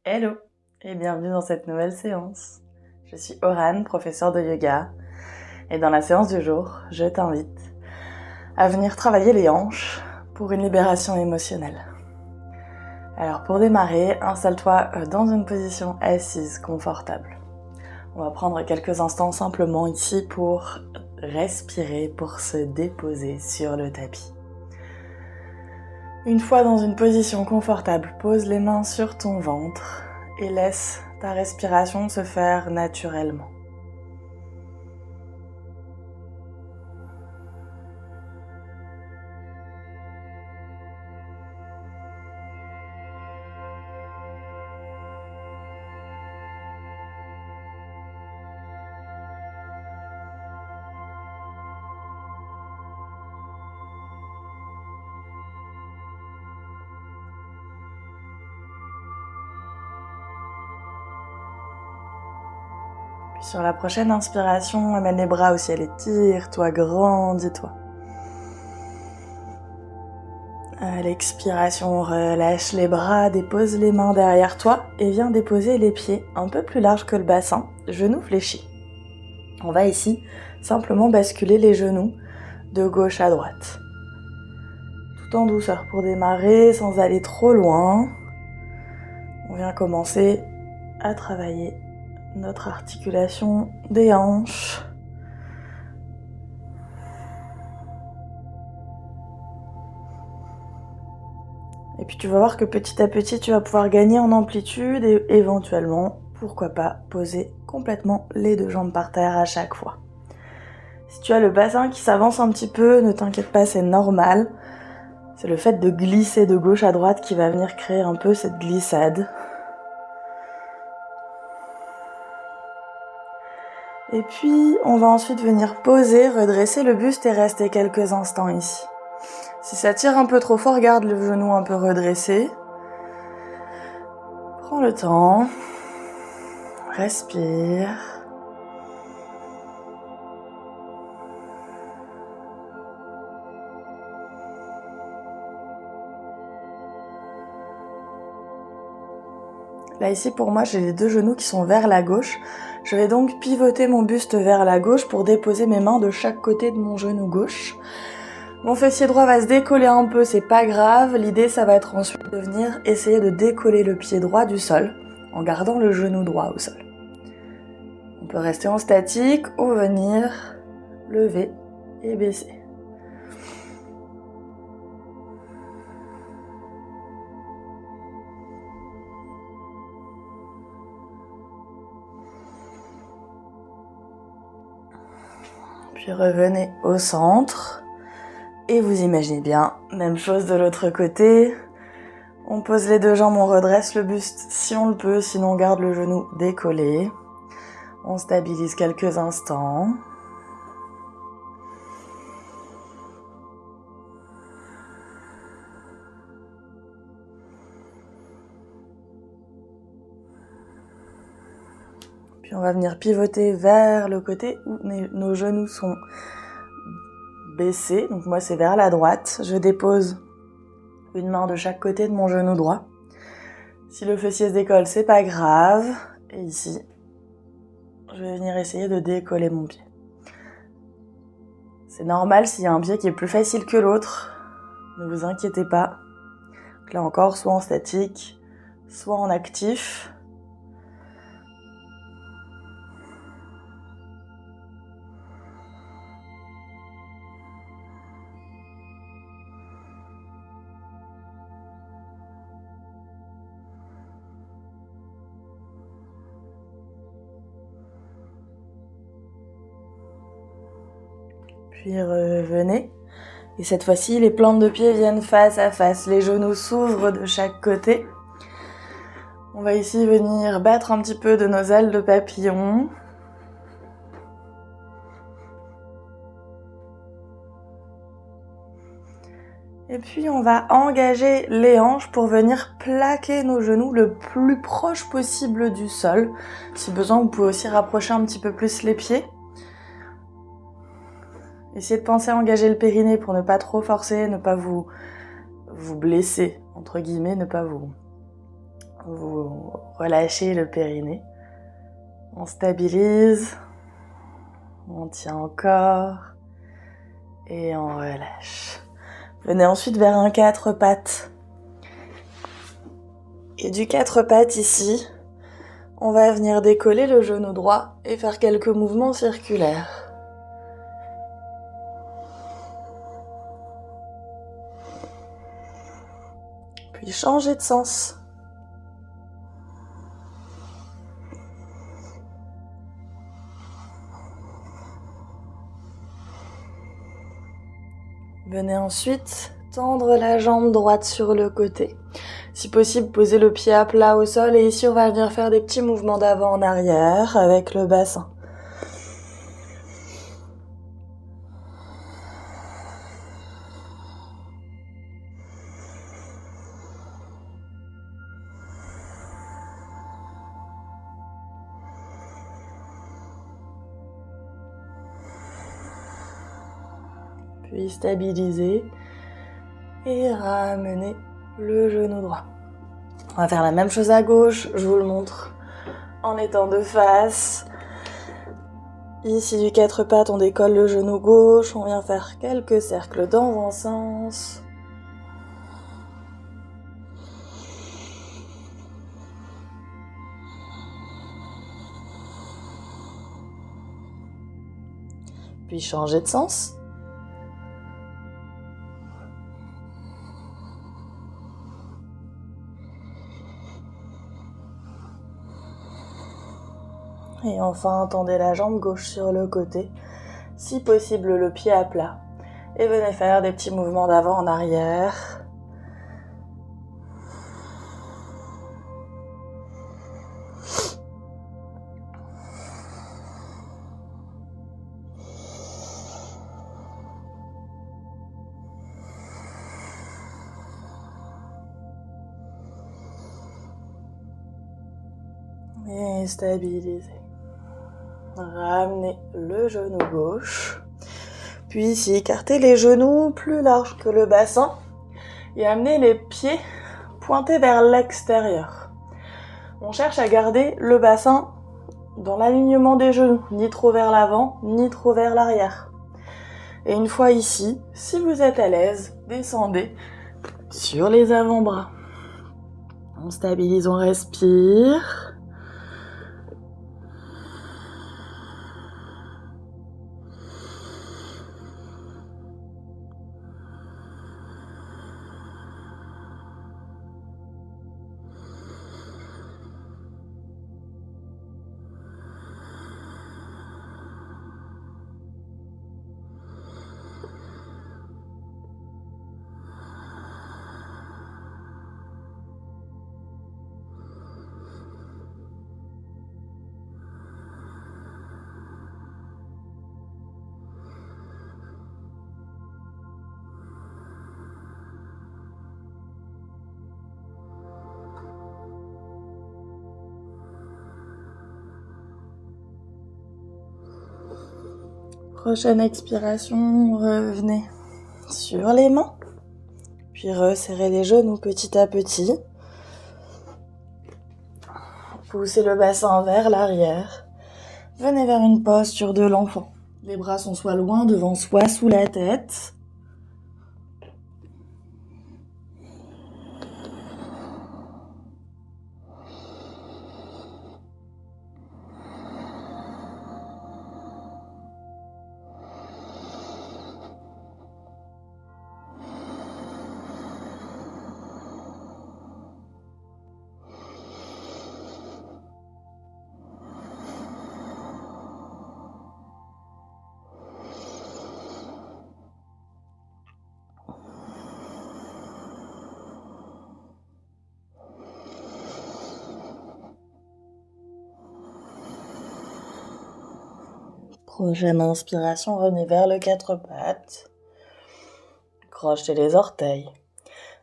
Hello et bienvenue dans cette nouvelle séance. Je suis Oran, professeure de yoga, et dans la séance du jour, je t'invite à venir travailler les hanches pour une libération émotionnelle. Alors pour démarrer, installe-toi dans une position assise confortable. On va prendre quelques instants simplement ici pour respirer, pour se déposer sur le tapis. Une fois dans une position confortable, pose les mains sur ton ventre et laisse ta respiration se faire naturellement. Puis sur la prochaine inspiration, amène les bras au ciel et tire-toi, grandis-toi. À l'expiration, relâche les bras, dépose les mains derrière toi et viens déposer les pieds un peu plus larges que le bassin, genoux fléchis. On va ici simplement basculer les genoux de gauche à droite. Tout en douceur pour démarrer, sans aller trop loin. On vient commencer à travailler notre articulation des hanches. Et puis tu vas voir que petit à petit, tu vas pouvoir gagner en amplitude et éventuellement, pourquoi pas, poser complètement les deux jambes par terre à chaque fois. Si tu as le bassin qui s'avance un petit peu, ne t'inquiète pas, c'est normal. C'est le fait de glisser de gauche à droite qui va venir créer un peu cette glissade. Et puis, on va ensuite venir poser, redresser le buste et rester quelques instants ici. Si ça tire un peu trop fort, garde le genou un peu redressé. Prends le temps. Respire. Là ici pour moi j'ai les deux genoux qui sont vers la gauche. Je vais donc pivoter mon buste vers la gauche pour déposer mes mains de chaque côté de mon genou gauche. Mon fessier droit va se décoller un peu, c'est pas grave. L'idée ça va être ensuite de venir essayer de décoller le pied droit du sol en gardant le genou droit au sol. On peut rester en statique ou venir lever et baisser. Puis revenez au centre. Et vous imaginez bien, même chose de l'autre côté. On pose les deux jambes, on redresse le buste si on le peut, sinon on garde le genou décollé. On stabilise quelques instants. Puis on va venir pivoter vers le côté où nos genoux sont baissés. Donc moi c'est vers la droite. Je dépose une main de chaque côté de mon genou droit. Si le fessier se décolle, c'est pas grave. Et ici, je vais venir essayer de décoller mon pied. C'est normal s'il y a un pied qui est plus facile que l'autre. Ne vous inquiétez pas. Donc là encore, soit en statique, soit en actif. Puis revenez. Et cette fois-ci, les plantes de pied viennent face à face. Les genoux s'ouvrent de chaque côté. On va ici venir battre un petit peu de nos ailes de papillon. Et puis on va engager les hanches pour venir plaquer nos genoux le plus proche possible du sol. Si besoin, vous pouvez aussi rapprocher un petit peu plus les pieds. Essayez de penser à engager le périnée pour ne pas trop forcer, ne pas vous blesser, entre guillemets, ne pas vous Vous relâchez le périnée. On stabilise. On tient encore. Et on relâche. Venez ensuite vers un 4 pattes. Et du 4 pattes ici, on va venir décoller le genou droit et faire quelques mouvements circulaires. Puis changer de sens. Venez ensuite tendre la jambe droite sur le côté. Si possible, posez le pied à plat au sol et ici on va venir faire des petits mouvements d'avant en arrière avec le bassin. Puis stabiliser et ramener le genou droit. On va faire la même chose à gauche, je vous le montre en étant de face. Ici du 4 pattes, on décolle le genou gauche, on vient faire quelques cercles dans un sens. Puis changer de sens. Et enfin, tendez la jambe gauche sur le côté, si possible le pied à plat. Et venez faire des petits mouvements d'avant en arrière. Et stabilisez. Ramenez le genou gauche. Puis ici, écartez les genoux plus larges que le bassin. Et amenez les pieds pointés vers l'extérieur. On cherche à garder le bassin dans l'alignement des genoux. Ni trop vers l'avant, ni trop vers l'arrière. Et une fois ici, si vous êtes à l'aise, descendez sur les avant-bras. On stabilise, on respire. Prochaine expiration, revenez sur les mains, puis resserrez les genoux petit à petit. Poussez le bassin vers l'arrière. Venez vers une posture de l'enfant. Les bras sont soit loin devant, soit sous la tête. Prochaine inspiration, revenez vers le 4 pattes. Crochetez les orteils.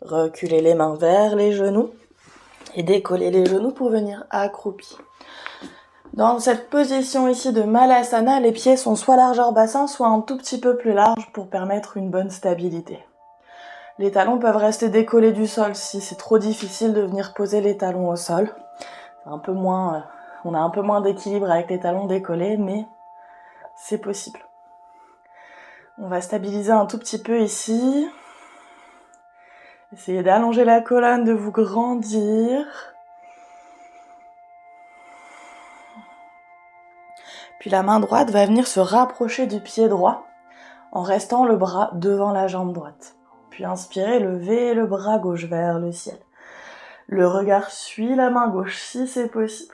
Reculez les mains vers les genoux et décollez les genoux pour venir accroupi. Dans cette position ici de Malasana, les pieds sont soit largeur bassin, soit un tout petit peu plus larges pour permettre une bonne stabilité. Les talons peuvent rester décollés du sol si c'est trop difficile de venir poser les talons au sol. On a un peu moins d'équilibre avec les talons décollés, mais c'est possible. On va stabiliser un tout petit peu ici. Essayez d'allonger la colonne, de vous grandir. Puis la main droite va venir se rapprocher du pied droit en restant le bras devant la jambe droite. Puis inspirez, levez le bras gauche vers le ciel. Le regard suit la main gauche si c'est possible.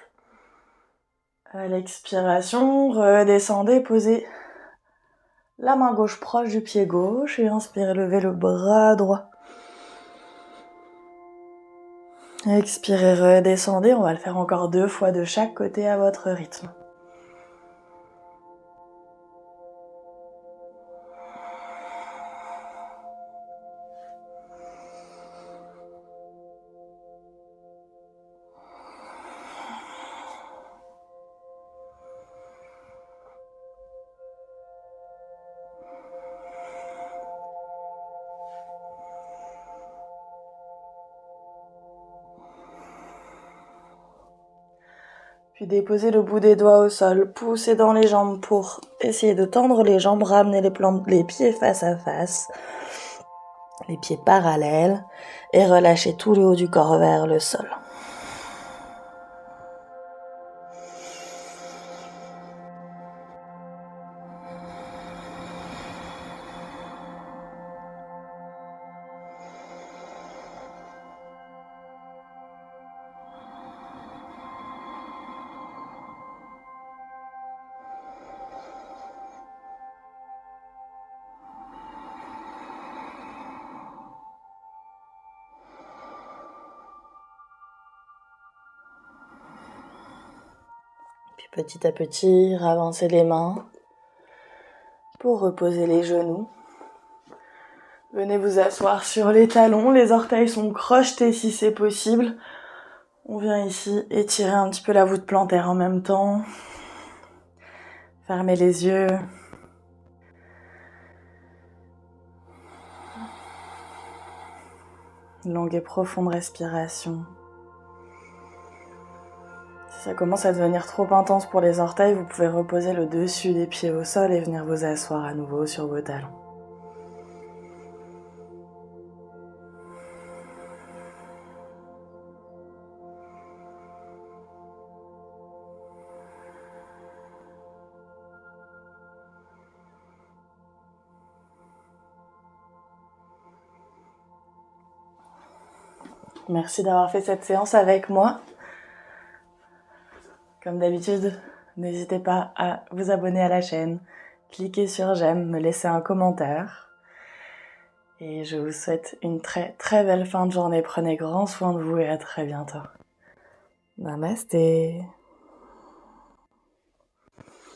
À l'expiration, redescendez, posez la main gauche proche du pied gauche et inspirez, levez le bras droit. Expirez, redescendez, on va le faire encore 2 fois de chaque côté à votre rythme. Puis déposez le bout des doigts au sol, poussez dans les jambes pour essayer de tendre les jambes, ramener les pieds face à face, les pieds parallèles et relâchez tout le haut du corps vers le sol. Petit à petit, ravancez les mains pour reposer les genoux. Venez vous asseoir sur les talons, les orteils sont crochetés si c'est possible. On vient ici étirer un petit peu la voûte plantaire en même temps. Fermez les yeux. Longue et profonde respiration. Si ça commence à devenir trop intense pour les orteils, vous pouvez reposer le dessus des pieds au sol et venir vous asseoir à nouveau sur vos talons. Merci d'avoir fait cette séance avec moi. Comme d'habitude, n'hésitez pas à vous abonner à la chaîne, cliquez sur j'aime, me laisser un commentaire. Et je vous souhaite une très très belle fin de journée. Prenez grand soin de vous et à très bientôt. Namasté.